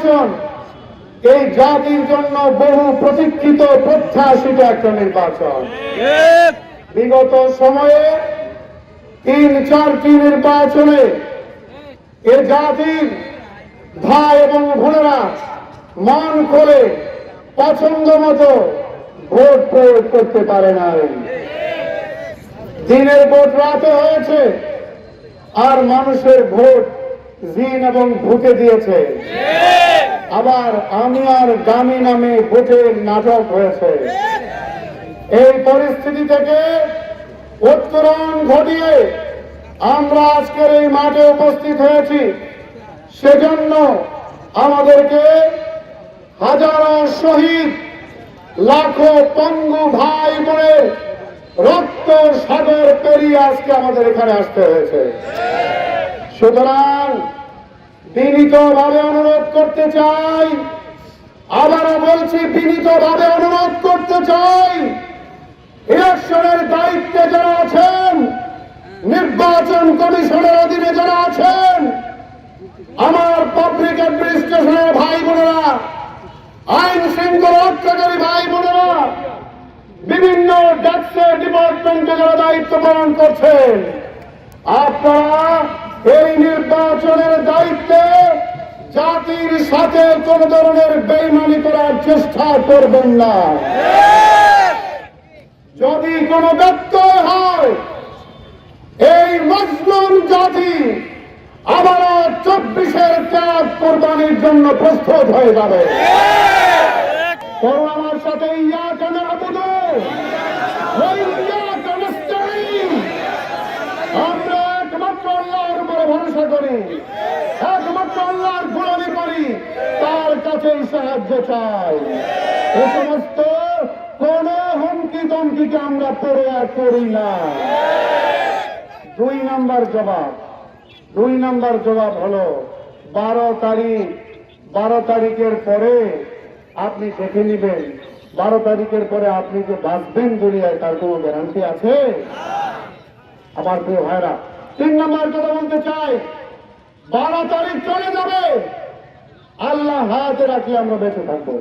নির্বাচন এই জাতির জন্য বহু প্রতীক্ষিত প্রত্যাশিত একটা নির্বাচন। বিগত সময়ে 3-4টি নির্বাচনে এ জাতির ভাই এবং বোনেরা মন করে পছন্দ মতো ভোট প্রয়োগ করতে পারে নাই। দিনের ভোট রাতে হয়েছে, আর মানুষের ভোট জিন এবং ভূতে দিয়েছে। আবার আমি আর দামি নামে ভোটের নাটক হয়েছে। এই পরিস্থিতি থেকে উত্তরণ ঘটিয়ে আমরা আজকের এই মাঠে উপস্থিত হয়েছি। সেজন্য আমাদেরকে হাজারো শহীদ, লাখো পঙ্গু ভাই বোনের রক্ত সাগর পেরিয়ে আজকে আমাদের এখানে আসতে হয়েছে। সুতরাং বিনীতভাবে অনুরোধ করতে চাই, আবারও বলছি বিনীতভাবে অনুরোধ করতে চাই, ইলেকশনের দায়িত্বে যারা আছেন, নির্বাচন কমিশনের অধীনে যারা আছেন, আমার পাবলিক অ্যাডমিনিস্ট্রেশনের ভাই বোনেরা, আইন শৃঙ্খলা রক্ষাকারী ভাই বোনেরা, বিভিন্ন ডেস্কে ডিপার্টমেন্টে যারা দায়িত্ব পালন করছেন, আপনারা এই নির্বাচনের দায়িত্বে জাতির সাথে কোন ধরনের বেইমানি করার চেষ্টা করবেন না। যদি কোনো ব্যত্যয় হয়, এই মজলুম জাতি আবারও 24-এর ত্যাগ কোরবানির জন্য প্রস্তুত হয়ে যাবে। তখন আমার সাথে ইয়াকা না'বুদু ওয়া ইয়াকা নাস্তাঈন, আমরা একমাত্র আল্লাহর উপরে ভরসা করি, একমাত্র আল্লাহর গোলামি করি, তার কাছেই সাহায্য চাই। এ সমস্ত কোন হুমকি দমকিকে আমরা পড়ে আর করি না। 2 নাম্বার জবাব হলো 12 তারিখের পরে আপনি দেখে নিবেন। 12 তারিখের পরে আপনি যে বাঁচবেন দুনিয়ায়, তার কোনো গ্যারান্টি আছে? আমার প্রিয় ভাইরা, 3 নাম্বার কথা বলতে চাই, 12 তারিখ চলে যাবে, আল্লাহ হায়াতে রাখলে আমরা বেঁচে থাকবো।